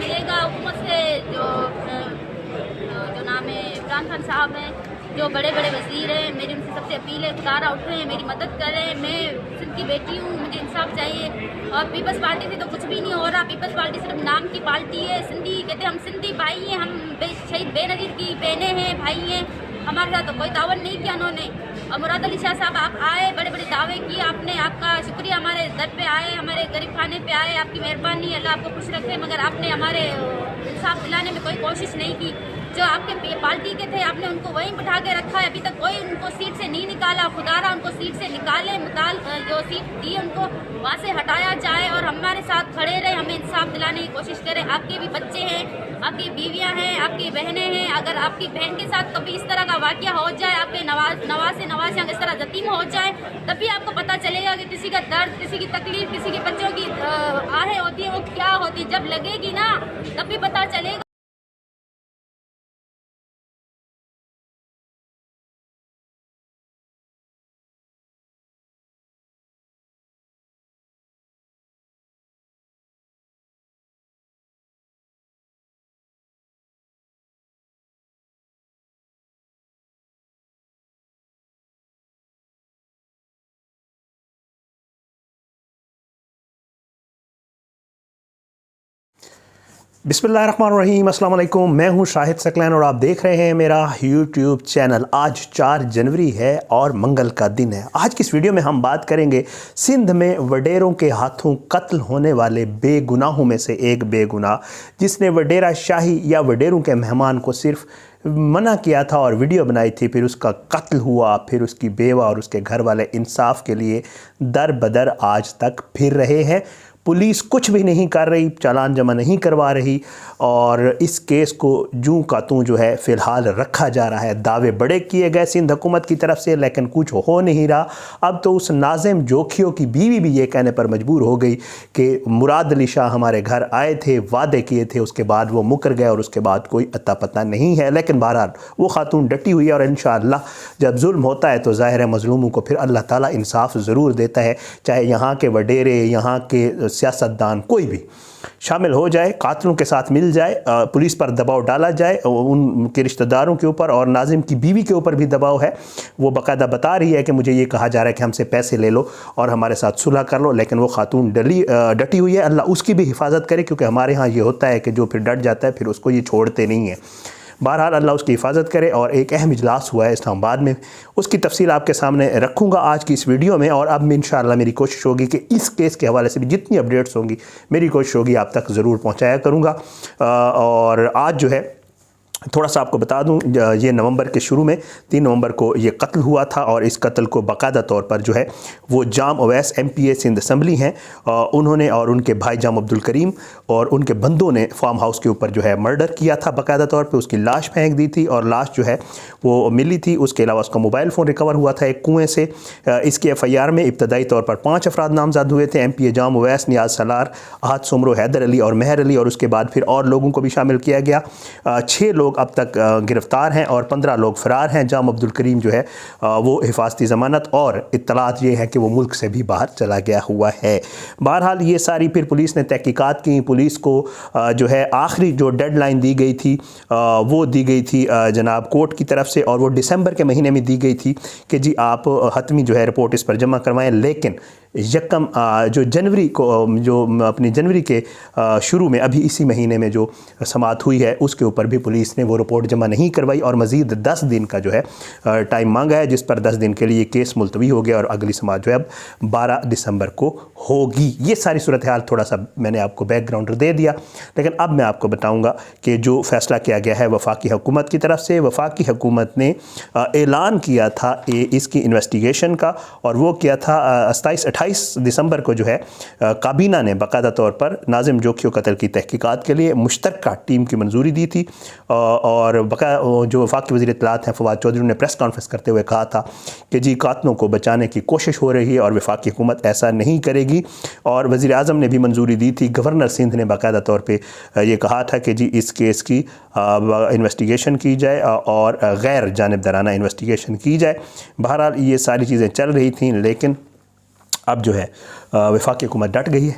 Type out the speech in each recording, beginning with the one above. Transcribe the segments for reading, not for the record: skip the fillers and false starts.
ملے گا حکومت سے جو نام ہے عمران خان صاحب ہیں، جو بڑے بڑے وزیر ہیں، میری ان سے سب سے اپیل ہے خدا را اٹھیں، میری مدد کریں. میں سندھ کی بیٹی ہوں، مجھے انصاف چاہیے. اور پیپلز پارٹی سے تو کچھ بھی نہیں ہو رہا. پیپلز پارٹی صرف نام کی پارٹی ہے. سندھی کہتے ہیں ہم سندھی بھائی ہیں، ہم شہید بے نظیر کی بہنیں ہیں، بھائی ہیں. ہمارے ساتھ تو کوئی تعاون نہیں کیا انہوں نے. اور مراد علی شاہ صاحب آپ آئے، بڑے بڑے دعوے کیے آپ نے، آپ کا شکریہ. ہمارے در پہ آئے، ہمارے غریب خانے پہ آئے، آپ کی مہربانی، اللہ آپ کو خوش رکھے. مگر آپ نے ہمارے انصاف دلانے میں کوئی کوشش نہیں کی. جو آپ کے پارٹی کے تھے آپ نے ان کو وہیں بٹھا کے رکھا ہے. ابھی تک کوئی ان کو سیٹ سے نہیں نکالا. خدا را ان کو سیٹ سے نکالے، جو سیٹ دی ان کو وہاں سے ہٹایا جائے اور ہمارے ساتھ کھڑے رہے، ہمیں انصاف دلانے کی کوشش کریں. آپ کے بھی بچے ہیں، آپ کی بیویاں ہیں، آپ کی بہنیں ہیں. اگر آپ کی بہن کے ساتھ کبھی اس طرح کا واقعہ ہو جائے، آپ کے نوازیاں اس طرح یتیم ہو جائے، تب بھی آپ کو پتہ چلے گا کہ کسی کا درد، کسی کی تکلیف، کسی کے بچوں کی آہیں ہوتی ہیں وہ کیا ہوتی. جب لگے گی نا تب بھی پتہ چلے گا. بسم اللہ الرحمن الرحیم. السلام علیکم. میں ہوں شاہد ثقلین اور آپ دیکھ رہے ہیں میرا یوٹیوب چینل. آج 4 جنوری ہے اور منگل کا دن ہے. آج کی اس ویڈیو میں ہم بات کریں گے سندھ میں وڈیروں کے ہاتھوں قتل ہونے والے بے گناہوں میں سے ایک بے گناہ جس نے وڈیرہ شاہی یا وڈیروں کے مہمان کو صرف منع کیا تھا اور ویڈیو بنائی تھی، پھر اس کا قتل ہوا، پھر اس کی بیوہ اور اس کے گھر والے انصاف کے لیے در بدر آج تک پھر رہے ہیں. پولیس کچھ بھی نہیں کر رہی، چالان جمع نہیں کروا رہی اور اس کیس کو جوں کا توں جو ہے فی الحال رکھا جا رہا ہے. دعوے بڑے کیے گئے سندھ حکومت کی طرف سے لیکن کچھ ہو نہیں رہا. اب تو اس ناظم جوکھیوں کی بیوی بھی یہ کہنے پر مجبور ہو گئی کہ مراد علی شاہ ہمارے گھر آئے تھے، وعدے کیے تھے، اس کے بعد وہ مکر گئے اور اس کے بعد کوئی اتا پتہ نہیں ہے. لیکن بہرحال وہ خاتون ڈٹی ہوئی ہے اور انشاءاللہ جب ظلم ہوتا ہے تو ظاہر ہے مظلوموں کو پھر اللہ تعالیٰ انصاف ضرور دیتا ہے. چاہے یہاں کے وڈیرے، یہاں کے سیاستدان کوئی بھی شامل ہو جائے، قاتلوں کے ساتھ مل جائے، پولیس پر دباؤ ڈالا جائے، ان کے رشتہ داروں کے اوپر اور ناظم کی بیوی کے اوپر بھی دباؤ ہے. وہ باقاعدہ بتا رہی ہے کہ مجھے یہ کہا جا رہا ہے کہ ہم سے پیسے لے لو اور ہمارے ساتھ صلح کر لو، لیکن وہ خاتون ڈٹی ہوئی ہے. اللہ اس کی بھی حفاظت کرے، کیونکہ ہمارے ہاں یہ ہوتا ہے کہ جو پھر ڈٹ جاتا ہے پھر اس کو یہ چھوڑتے نہیں ہیں. بہرحال اللہ اس کی حفاظت کرے. اور ایک اہم اجلاس ہوا ہے اسلام آباد میں، اس کی تفصیل آپ کے سامنے رکھوں گا آج کی اس ویڈیو میں. اور اب انشاءاللہ میری کوشش ہوگی کہ اس کیس کے حوالے سے بھی جتنی اپڈیٹس ہوں گی میری کوشش ہوگی آپ تک ضرور پہنچایا کروں گا. اور آج جو ہے تھوڑا سا آپ کو بتا دوں، یہ نومبر کے شروع میں 3 نومبر کو یہ قتل ہوا تھا اور اس قتل کو باقاعدہ طور پر جو ہے وہ جام اویس MP سندھ اسمبلی ہیں، انہوں نے اور ان کے بھائی جام عبدالکریم اور ان کے بندوں نے فارم ہاؤس کے اوپر جو ہے مرڈر کیا تھا. باقاعدہ طور پہ اس کی لاش پھینک دی تھی اور لاش جو ہے وہ ملی تھی. اس کے علاوہ اس کا موبائل فون ریکور ہوا تھا ایک کنویں سے. اس کے FIR میں ابتدائی طور پر 5 افراد نامزد ہوئے تھے، MP جام اویس، نیاز سالار، احد سمرو، حیدر علی اور مہر علی، اور اس کے بعد پھر اور لوگوں کو بھی شامل کیا گیا. 6 لوگ اب تک گرفتار ہیں اور 15 لوگ فرار ہیں. جام عبدالکریم جو ہے وہ حفاظتی ضمانت، اور اطلاعات یہ ہے کہ وہ ملک سے بھی باہر چلا گیا ہوا ہے. بہرحال یہ ساری پھر پولیس نے تحقیقات کی. پولیس کو جو ہے آخری جو ڈیڈ لائن دی گئی تھی وہ دی گئی تھی جناب کورٹ کی طرف سے، اور وہ دسمبر کے مہینے میں دی گئی تھی کہ جی آپ حتمی جو ہے رپورٹ اس پر جمع کروائیں. لیکن جو جنوری کو، جو اپنی جنوری کے شروع میں ابھی اسی مہینے میں جو سماعت ہوئی ہے اس کے اوپر بھی پولیس نے وہ رپورٹ جمع نہیں کروائی اور مزید 10 دن کا جو ہے ٹائم مانگا ہے، جس پر 10 دن کے لیے کیس ملتوی ہو گیا اور اگلی سماعت جو ہے اب 12 دسمبر کو ہوگی. یہ ساری صورتحال تھوڑا سا میں نے آپ کو بیک گراؤنڈ دے دیا، لیکن اب میں آپ کو بتاؤں گا کہ جو فیصلہ کیا گیا ہے وفاقی حکومت کی طرف سے. وفاقی حکومت نے اعلان کیا تھا اس کی انویسٹیگیشن کا، اور وہ کیا تھا 28 دسمبر کو جو ہے کابینہ نے باقاعدہ طور پر ناظم جوکھیوں قتل کی تحقیقات کے لیے مشترکہ ٹیم کی منظوری دی تھی. اور جو وفاقی وزیر اطلاعات ہیں فواد چودھری نے پریس کانفرنس کرتے ہوئے کہا تھا کہ جی قاتلوں کو بچانے کی کوشش ہو رہی ہے اور وفاقی حکومت ایسا نہیں کرے گی. اور وزیر اعظم نے بھی منظوری دی تھی. گورنر سندھ نے باقاعدہ طور پہ یہ کہا تھا کہ جی اس کیس کی انویسٹیگیشن کی جائے اور غیر جانبدارانہ انویسٹیگیشن کی جائے. بہرحال یہ ساری چیزیں چل رہی تھیں، لیکن اب جو ہے وفاقی حکومت ڈٹ گئی ہے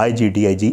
IG DIG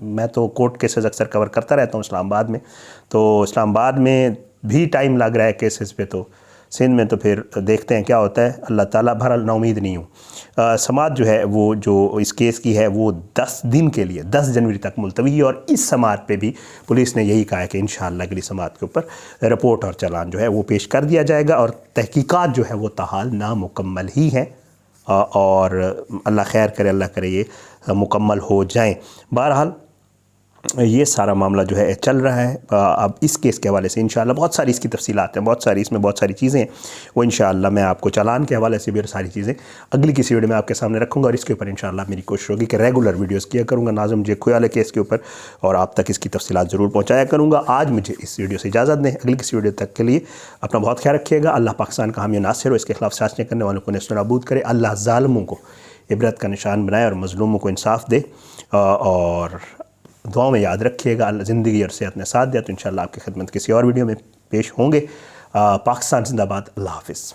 میں تو کورٹ کیسز اکثر کور کرتا رہتا ہوں اسلام آباد میں، تو اسلام آباد میں بھی ٹائم لگ رہا ہے کیسز پہ، تو سندھ میں تو پھر دیکھتے ہیں کیا ہوتا ہے. اللہ تعالیٰ بہرحال نا امید نہیں ہوں. سماعت جو ہے وہ جو اس کیس کی ہے وہ 10 دن کے لیے 10 جنوری تک ملتوی ہے، اور اس سماعت پہ بھی پولیس نے یہی کہا ہے کہ انشاءاللہ اگلی سماعت کے اوپر رپورٹ اور چلان جو ہے وہ پیش کر دیا جائے گا، اور تحقیقات جو ہے وہ تاحال نامکمل ہی ہیں، اور اللہ خیر کرے، اللہ کرے یہ مکمل ہو جائیں. بہرحال یہ سارا معاملہ جو ہے چل رہا ہے. اب اس کیس کے حوالے سے انشاءاللہ بہت ساری اس کی تفصیلات ہیں، اس میں بہت ساری چیزیں ہیں، وہ انشاءاللہ میں آپ کو چالان کے حوالے سے بھی اور ساری چیزیں اگلی کسی ویڈیو میں آپ کے سامنے رکھوں گا، اور اس کے اوپر انشاءاللہ میری کوشش ہوگی کہ ریگولر ویڈیوز کیا کروں گا ناظم جے کھوئے والے کیس کے اوپر، اور آپ تک اس کی تفصیلات ضرور پہنچایا کروں گا. آج مجھے اس ویڈیو سے اجازت دیں، اگلی کسی ویڈیو تک کے لیے اپنا بہت خیال رکھیے گا. اللہ پاکستان کا حامی ناصر ہو، اس کے خلاف سازشیں کرنے والوں کو نیست و نابود کرے. اللہ ظالموں کو عبرت کا نشان بنائے اور مظلوموں کو انصاف دے، اور دعاؤں میں یاد رکھیے گا. اللہ زندگی اور صحت نے ساتھ دیا تو انشاءاللہ آپ کی خدمت کسی اور ویڈیو میں پیش ہوں گے. پاکستان زندہ باد. اللہ حافظ.